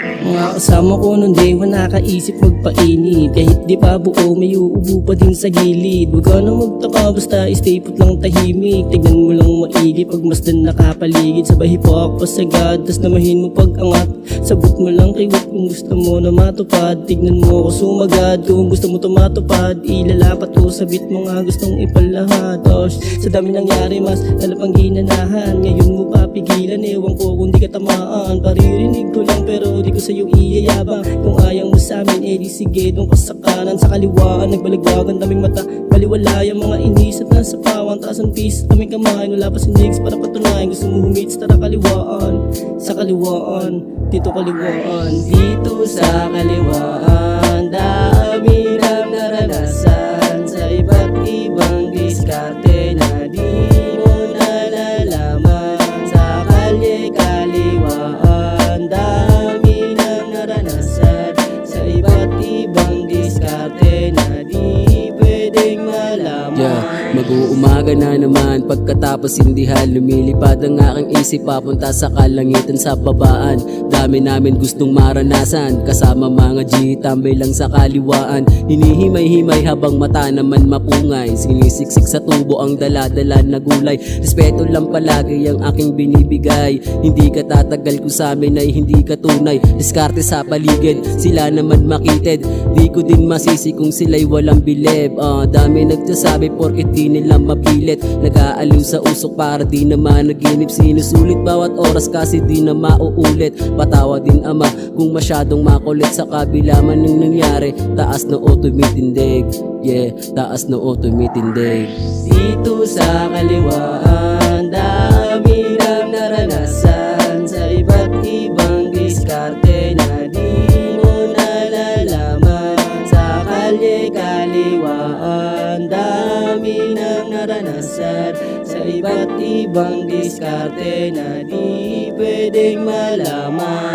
Mga kasama ko nung day one nakaisip magpainit. Kahit di pa buo may uubo pa din sa gilid. Huwag ka na magtaka basta stay put lang tahimik. Tignan mo lang maigi pag masdan nakapaligid. Sabay hipak pa sagad tas namahin mo pag angat. Sabot mo lang kiwat kung gusto mo na matupad. Tignan mo ako sumagad kung gusto mo tumatupad. Ilalapat ko sabit mo nga gustong ipalahat. Sa dami nangyari mas lalapang ginanahan. Ngayon mo papigilan ewan ko kung di ka tamaan. Paririnig ko lang pero di ko sa'yo iyayabang. Kung ayaw mo sa amin edi sige doon ka sa kanan. Sa kaliwaan nagbalagwagan daming mata. Baliwala yung mga inis at nasa pawang. Taas ang peace aming kamay. Wala pa sinigs para patunayan. Gusto mo humates tara kaliwaan. Sa kaliwaan dito kaliwaan. Dito sa kaliwaan dami ng naranasan. Sa iba't ibang diskarte na di mo nalalaman. Sa kalye kaliwaan dami ng naranasan. Sa iba't ibang diskarte na di pwedeng malaman. Mag-uumaga na naman pagkatapos sindihan. Lumilipad ang aking isip papunta sa kalangitan sa babaan. Dami namin gustong maranasan. Kasama mga G, tambay lang sa kaliwaan. Hinihimay-himay habang mata naman mapungay. Sinisiksik sa tubo ang dala-dala na gulay. Respeto lang palagi ang aking binibigay. Hindi ka tatagal kung sa amin ay hindi ka tunay. Diskarte sa paligid, sila naman makitid. Di ko din masisi kung sila'y walang bilib. Dami nagsasabi porket di nila mapilit. Nag-aaliw sa usok para di naman naginip. Sinusulit bawat oras kasi di na mauulit. Patawa din ama kung masyadong makulit. Sa kabila man ng nangyari, taas na o tumitindig. Yeah, taas na o tumitindig. Dito sa kaliwaan dami ng naranasan. Sa iba't ibang diskarte na di mo nalalaman. Sa kalye kaliwaan dami ng naranasan. Sa iba't ibang diskarte na di pwedeng malaman.